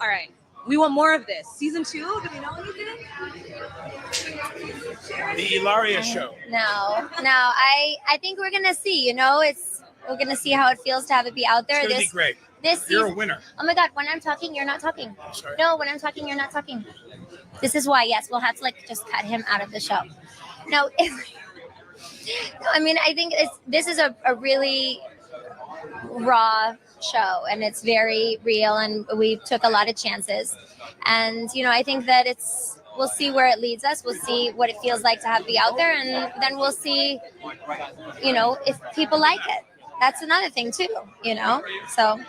All right. We want more of this. Season 2, do we know anything? The Ilaria show. No. I think we're gonna see. We're gonna see how it feels to have it be out there. It's gonna be great. This You're season, a winner. oh my God! When I'm talking, you're not talking. Sorry. No, when I'm talking, you're not talking. This is why. Yes, we'll have to just cut him out of the show. No, I mean I think this is a really raw show, and it's very real, and we took a lot of chances, and I think that we'll see where it leads us. We'll see what it feels like to have be out there, and then we'll see if people like it. That's another thing too, so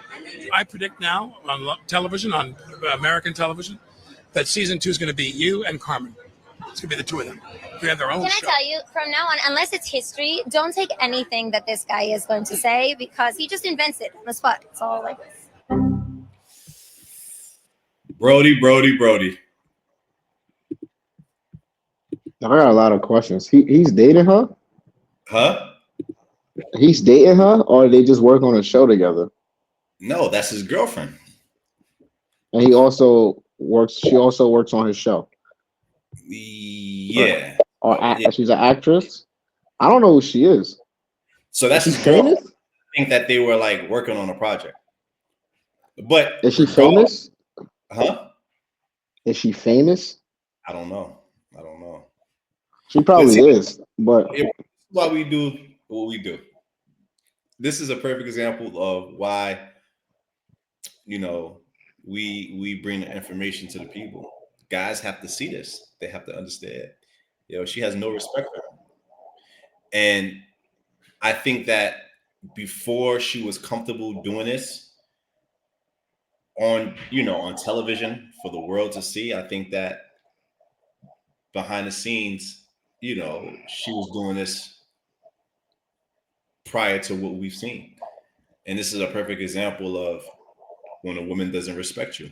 I predict now on television, on American television, that season 2 is going to be you and Carmen. It's going to be the two of them. They have their own can show. I tell you, from now on, unless it's history, don't take anything that this guy is going to say, because he just invents it on the spot. It's all like this. Brody. I got a lot of questions. He's dating her? Huh? He's dating her, or they just work on a show together? No, that's his girlfriend. And she also works on his show. Yeah. Or she's an actress? I don't know who she is. So that's his famous? I think that they were like working on a project. But is she famous? Huh? Is she famous? I don't know. She probably is, but why we do what we do. This is a perfect example of why, we bring the information to the people. Guys have to see this. They have to understand. She has no respect for him. And I think that before she was comfortable doing this on television for the world to see, I think that behind the scenes, she was doing this prior to what we've seen. And this is a perfect example of when a woman doesn't respect you.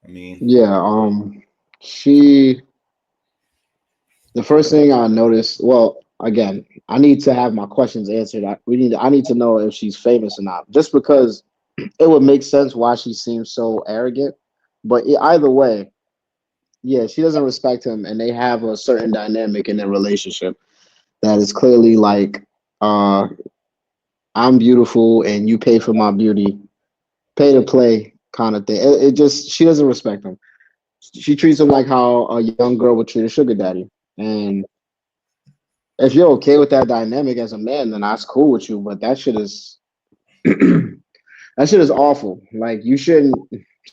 I mean, yeah, the first thing I noticed, well, again, I need to have my questions answered. I need to know if she's famous or not, just because it would make sense why she seems so arrogant. But either way, yeah, she doesn't respect him, and they have a certain dynamic in their relationship that is clearly like, I'm beautiful and you pay for my beauty, pay to play kind of thing. She doesn't respect him. She treats him like how a young girl would treat a sugar daddy. And if you're okay with that dynamic as a man, then that's cool with you. But that shit is that shit is awful. Like, you shouldn't.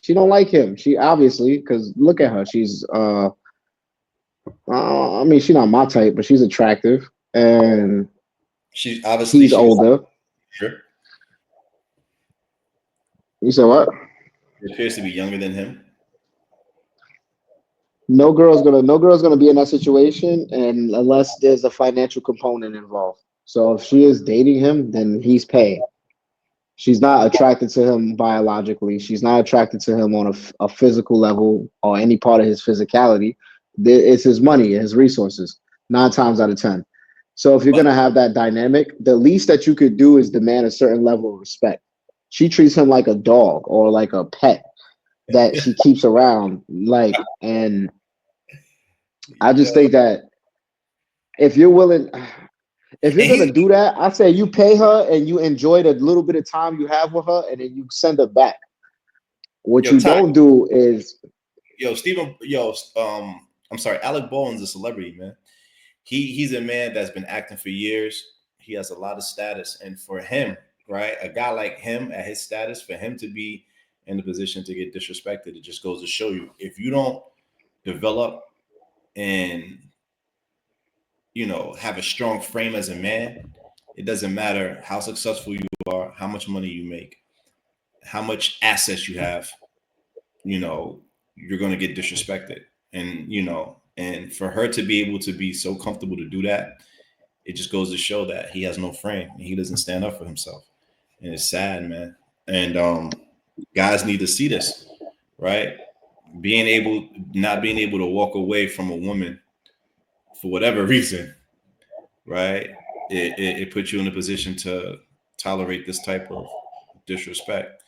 She don't like him. She obviously, because look at her. She's I mean, she's not my type, but she's attractive, and she's obviously he's older. Sure. You said what? She appears to be younger than him. No girl's gonna be in that situation, and unless there's a financial component involved. So if she is dating him, then he's paying. She's not attracted to him biologically. She's not attracted to him on a physical level or any part of his physicality. It's his money, his resources, 9 times out of 10. So if you're going to have that dynamic, the least that you could do is demand a certain level of respect. She treats him like a dog or like a pet that she keeps around. And I just think that if you're willing... If you're going to do that, I say you pay her and you enjoy the little bit of time you have with her, and then you send her back. What you don't do is... I'm sorry, Alec Baldwin's a celebrity, man. He's a man that's been acting for years. He has a lot of status. And for him, right, a guy like him at his status, for him to be in the position to get disrespected, it just goes to show you, if you don't develop and have a strong frame as a man, it doesn't matter how successful you are, how much money you make, how much assets you have, you're going to get disrespected. And for her to be able to be so comfortable to do that, it just goes to show that he has no frame and he doesn't stand up for himself. And it's sad, man. And guys need to see this, right? Not being able to walk away from a woman for whatever reason, right? It puts you in a position to tolerate this type of disrespect.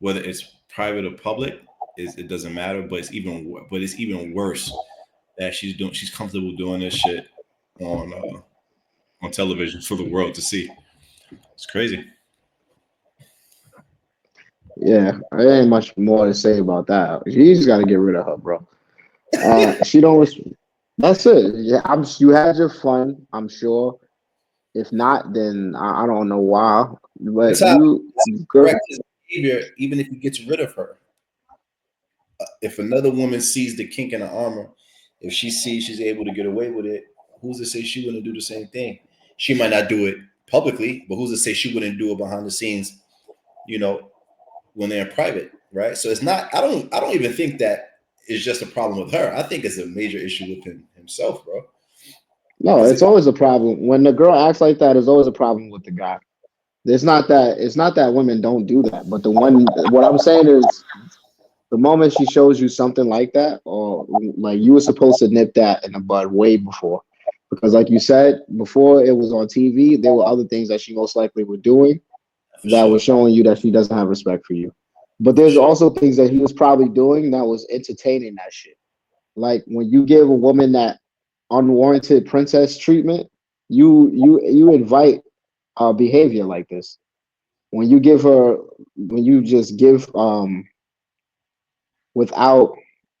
whether it's private or public, it doesn't matter. But it's even worse that she's comfortable doing this shit on television for the world to see. It's crazy. Yeah, there ain't much more to say about that. You just got to get rid of her, bro. She don't. That's it. Yeah, you had your fun. I'm sure. If not, then I don't know why. But That's how you, girl, correct his behavior, even if he gets rid of her. If another woman sees the kink in the armor, if she sees she's able to get away with it, who's to say she wouldn't do the same thing? She might not do it publicly, but who's to say she wouldn't do it behind the scenes, you know, when they're in private, right? So it's not, I don't even think that is just a problem with her. I think it's a major issue with himself, bro. no, it's always a problem when the girl acts like that. There's always a problem with the guy. It's not that women don't do that, but what I'm saying is the moment she shows you something like that, or like you were supposed to nip that in the bud way before, because like you said before, it was on TV. There were other things that she most likely were doing For that sure. was showing you that she doesn't have respect for you. But For there's sure. also things that he was probably doing that was entertaining that shit. Like when you give a woman that unwarranted princess treatment, you invite behavior like this. When you give her, when you just give without,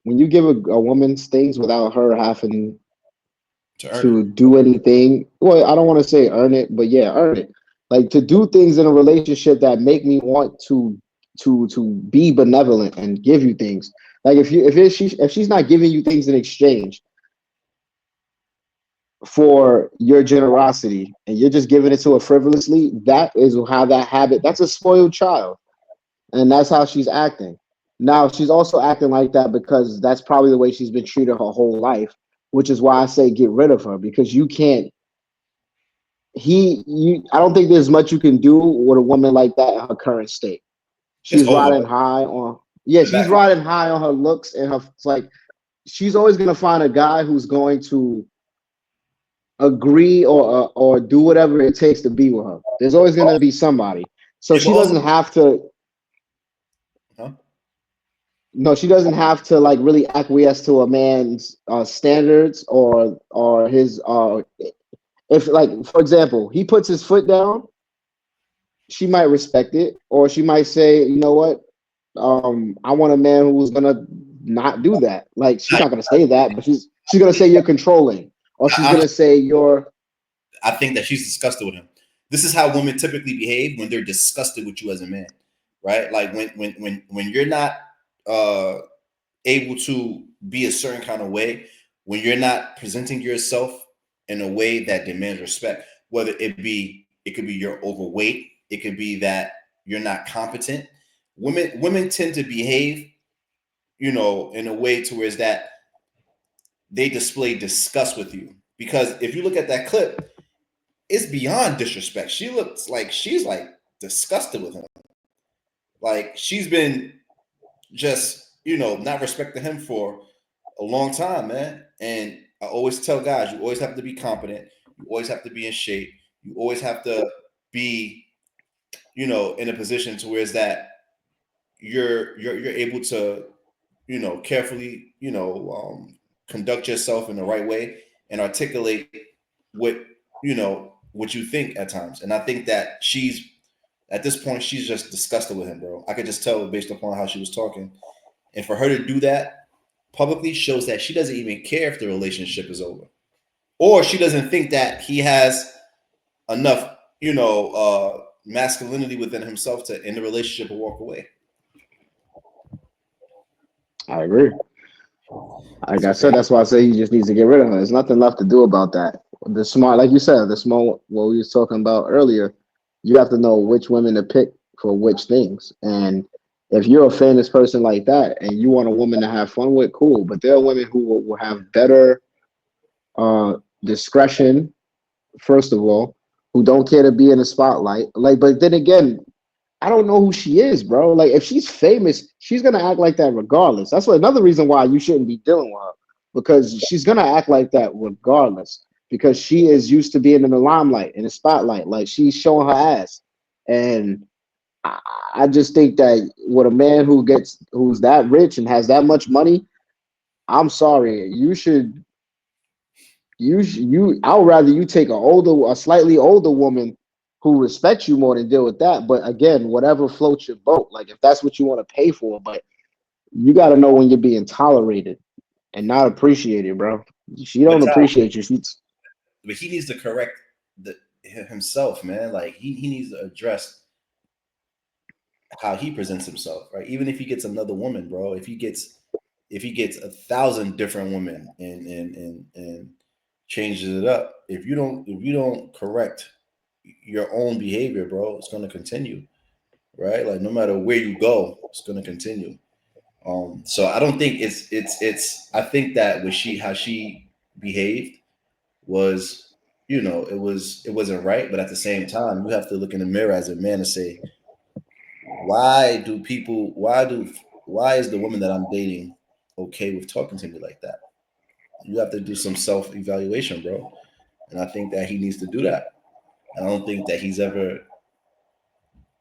when you give a woman things without her having To earn it. to do anything, well, I don't want to say earn it, but yeah, earn it. Like to do things in a relationship that make me want to be benevolent and give you things. Like if she's not giving you things in exchange for your generosity and you're just giving it to her frivolously, that is how that habit. That's a spoiled child, and that's how she's acting. Now she's also acting like that because that's probably the way she's been treated her whole life, which is why I say get rid of her because you can't. I don't think there's much you can do with a woman like that in her current state. It's She's over. riding high on yeah, The she's back. riding high on her looks and her it's like she's always gonna find a guy who's going to agree or do whatever it takes to be with her. There's always gonna be somebody. So Yeah, but she also, doesn't have to huh? no, she doesn't have to like really acquiesce to a man's standards or his if like for example, he puts his foot down, she might respect it, or she might say, you know what, I want a man who's gonna not do that. Like she's Nah, not gonna say that, but she's gonna say you're controlling, or she's I, gonna say you're I think that she's disgusted with him. This is how women typically behave when they're disgusted with you as a man, right? Like when you're not uh, able to be a certain kind of way, when you're not presenting yourself in a way that demands respect, whether it could be you're overweight, it could be that you're not competent. Women tend to behave, in a way to where is that they display disgust with you. Because if you look at that clip, it's beyond disrespect. She looks like she's like disgusted with him. Like she's been just, not respecting him for a long time, man. And I always tell guys, you always have to be competent. You always have to be in shape. You always have to be, in a position to where is that you're able to, carefully, conduct yourself in the right way and articulate what what you think at times. And I think that she's at this point she's just disgusted with him, bro. I could just tell based upon how she was talking. And for her to do that publicly shows that she doesn't even care if the relationship is over. Or she doesn't think that he has enough, masculinity within himself to end the relationship or walk away. I agree. Like It's I said, crazy. that's why I say he just needs to get rid of her. There's nothing left to do about that. The smart, like you said, the small what we was talking about earlier, you have to know which women to pick for which things. And if you're a famous person like that and you want a woman to have fun with, cool. But there are women who will have better uh discretion, first of all, who don't care to be in the spotlight. Like, but then again, I don't know who she is, bro. Like, if she's famous, she's gonna act like that regardless. That's another reason why you shouldn't be dealing with her because she's gonna act like that regardless because she is used to being in the limelight, in the spotlight. Like, she's showing her ass, and I just think that with a man who's that rich and has that much money, I'm sorry, I would rather you take a slightly older woman who respects you more than deal with that. But again, whatever floats your boat, like if that's what you want to pay for, but you got to know when you're being tolerated and not appreciated, bro. She But don't appreciate you. She's he needs to correct himself, man. Like he needs to address how he presents himself, right? Even if he gets another woman, bro. If he gets 1,000 different women and changes it up, if you don't correct your own behavior, bro, it's gonna continue, right? Like no matter where you go, it's gonna continue. So I don't think it's. I think that what she how she behaved was, it wasn't right. But at the same time, you have to look in the mirror as a man and say, why do people? Why is the woman that I'm dating okay with talking to me like that? You have to do some self evaluation, bro. And I think that he needs to do that. I don't think that he's ever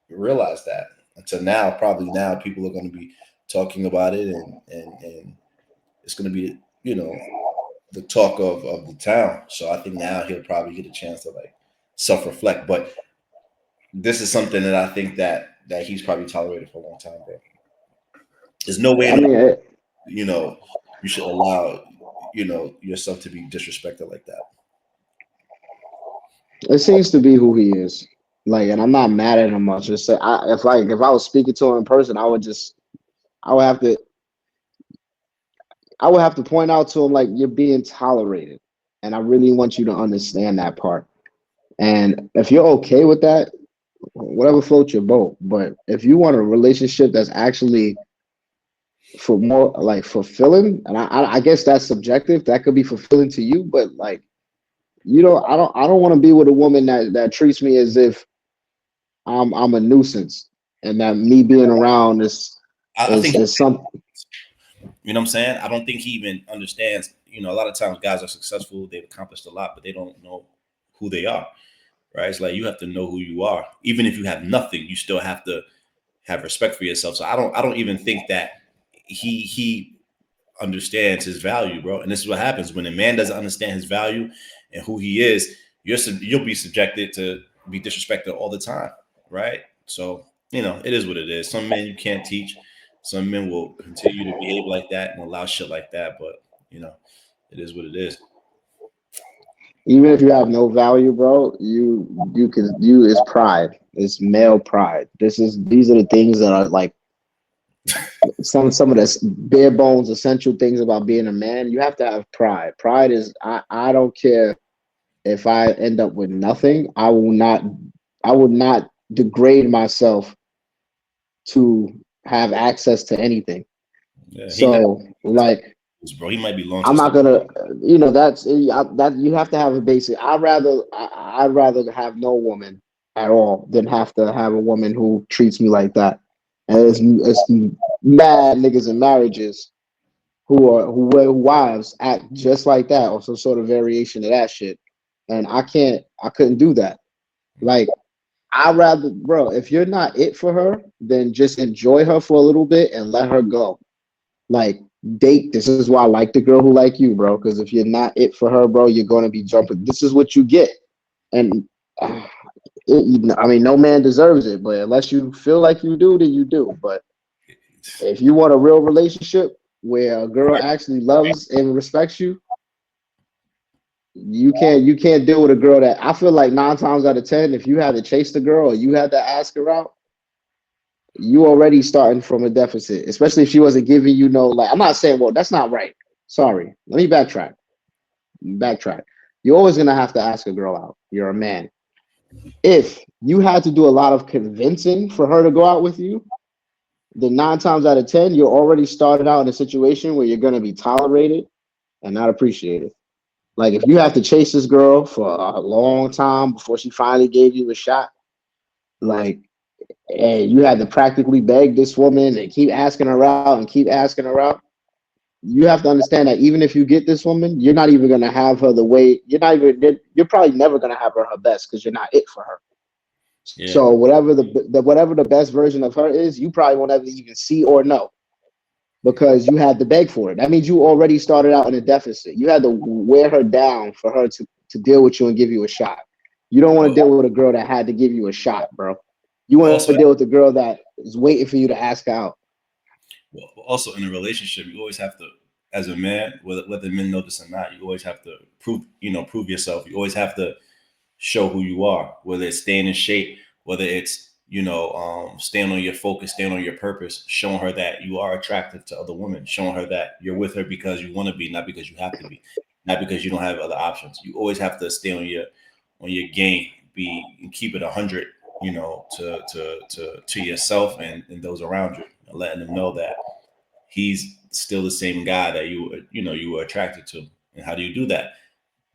realized that until now. Probably now people are going to be talking about it, and it's going to be, the talk of the town. So I think now he'll probably get a chance to like self reflect. But this is something that I think that he's probably tolerated for a long time, bro. There's no way I in mean, you know you should allow yourself to be disrespected like that. it seems to be who he is. Like, and I'm not mad at him much. Just say, if I was speaking to him in person, I would have to I would have to point out to him like you're being tolerated, and I really want you to understand that part. And if you're okay with that, whatever floats your boat. But if you want a relationship that's actually for more like fulfilling, and I guess that's subjective. That could be fulfilling to you, but like I don't want to be with a woman that treats me as if I'm a nuisance, and that me being around I think is some. you know what I'm saying. I don't think he even understands. A lot of times guys are successful, they've accomplished a lot, but they don't know who they are. Right? It's like you have to know who you are. Even if you have nothing, you still have to have respect for yourself. So I don't even think that he understands his value, bro. And this is what happens when a man doesn't understand his value and who he is. You'll be subjected to be disrespected all the time, right? So it is what it is. Some men you can't teach. Some men will continue to behave like that and allow shit like that. But it is what it is. Even if you have no value, bro, you it's pride. It's male pride. These are the things that are like some of the bare bones essential things about being a man. You have to have pride. Pride is I don't care if I end up with nothing. I will not degrade myself to have access to anything. Yeah, he not, So like bro. He might be long I'm since. not gonna, that you have to have a basic. I'd rather have no woman at all than have to have a woman who treats me like that. And it's mad niggas in marriages who wives act just like that or some sort of variation of that shit. And I couldn't do that. Like I'd rather, bro, if you're not it for her, then just enjoy her for a little bit and let her go. Like date. This is why I like the girl who like you, bro. Because if you're not it for her, bro, you're gonna be jumping. This is what you get, and uh, I mean, no man deserves it. But unless you feel like you do, then you do. But if you want a real relationship where a girl actually loves and respects you, you can't deal with a girl that I feel like 9 times out of 10, if you had to chase the girl or you had to ask her out, you already starting from a deficit, especially if she wasn't giving you no like. I'm not saying, well, that's not right. Sorry. Let me backtrack. Backtrack. You're always gonna have to ask a girl out. You're a man. If you had to do a lot of convincing for her to go out with you, then 9 times out of 10, you're already started out in a situation where you're gonna be tolerated and not appreciated. Like if you have to chase this girl for a long time before she finally gave you a shot, like and you had to practically beg this woman and keep asking her out and keep asking her out, you have to understand that even if you get this woman, you're not even gonna have her the way you're not even you're probably never gonna have her best because you're not it for her. Yeah. So whatever the best version of her is, you probably won't ever even see or know because you had to beg for it. That means you already started out in a deficit. You had to wear her down for her to deal with you and give you a shot. You don't want to deal with a girl that had to give you a shot, bro. You want to deal with the girl that is waiting for you to ask out. Well, also in a relationship, you always have to, as a man, whether men know this or not, you always have to prove yourself. You always have to show who you are, whether it's staying in shape, whether it's staying on your focus, staying on your purpose, showing her that you are attractive to other women, showing her that you're with her because you want to be, not because you have to be, not because you don't have other options. You always have to stay on your game, and keep it 100, to yourself and those around you, and letting them know that he's still the same guy that you were attracted to. And how do you do that?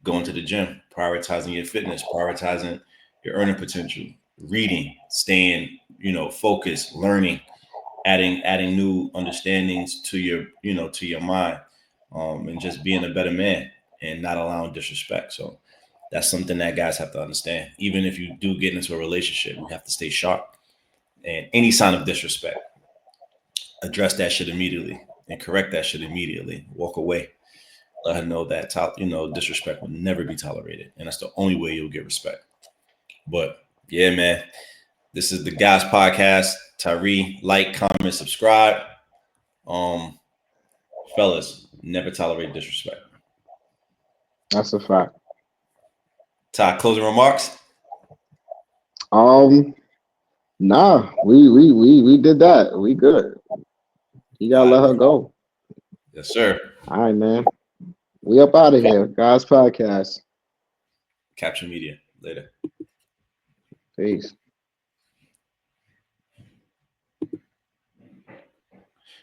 Going to the gym, prioritizing your fitness, prioritizing your earning potential, reading, staying, focused, learning, adding new understandings to your mind, and just being a better man and not allowing disrespect. So that's something that guys have to understand. Even if you do get into a relationship, you have to stay sharp. And any sign of disrespect, address that shit immediately and correct that shit immediately. Walk away. Let her know that disrespect will never be tolerated, and that's the only way you'll get respect. But yeah, man, this is the Guys Podcast. Tyree, like, comment, subscribe. Fellas, never tolerate disrespect. That's a fact. Ty, closing remarks. Nah, we did that. We good. You gotta let her go. Yes, sir. All right, man. We up out of here. Guys Podcast. Capture Media. Later. Peace.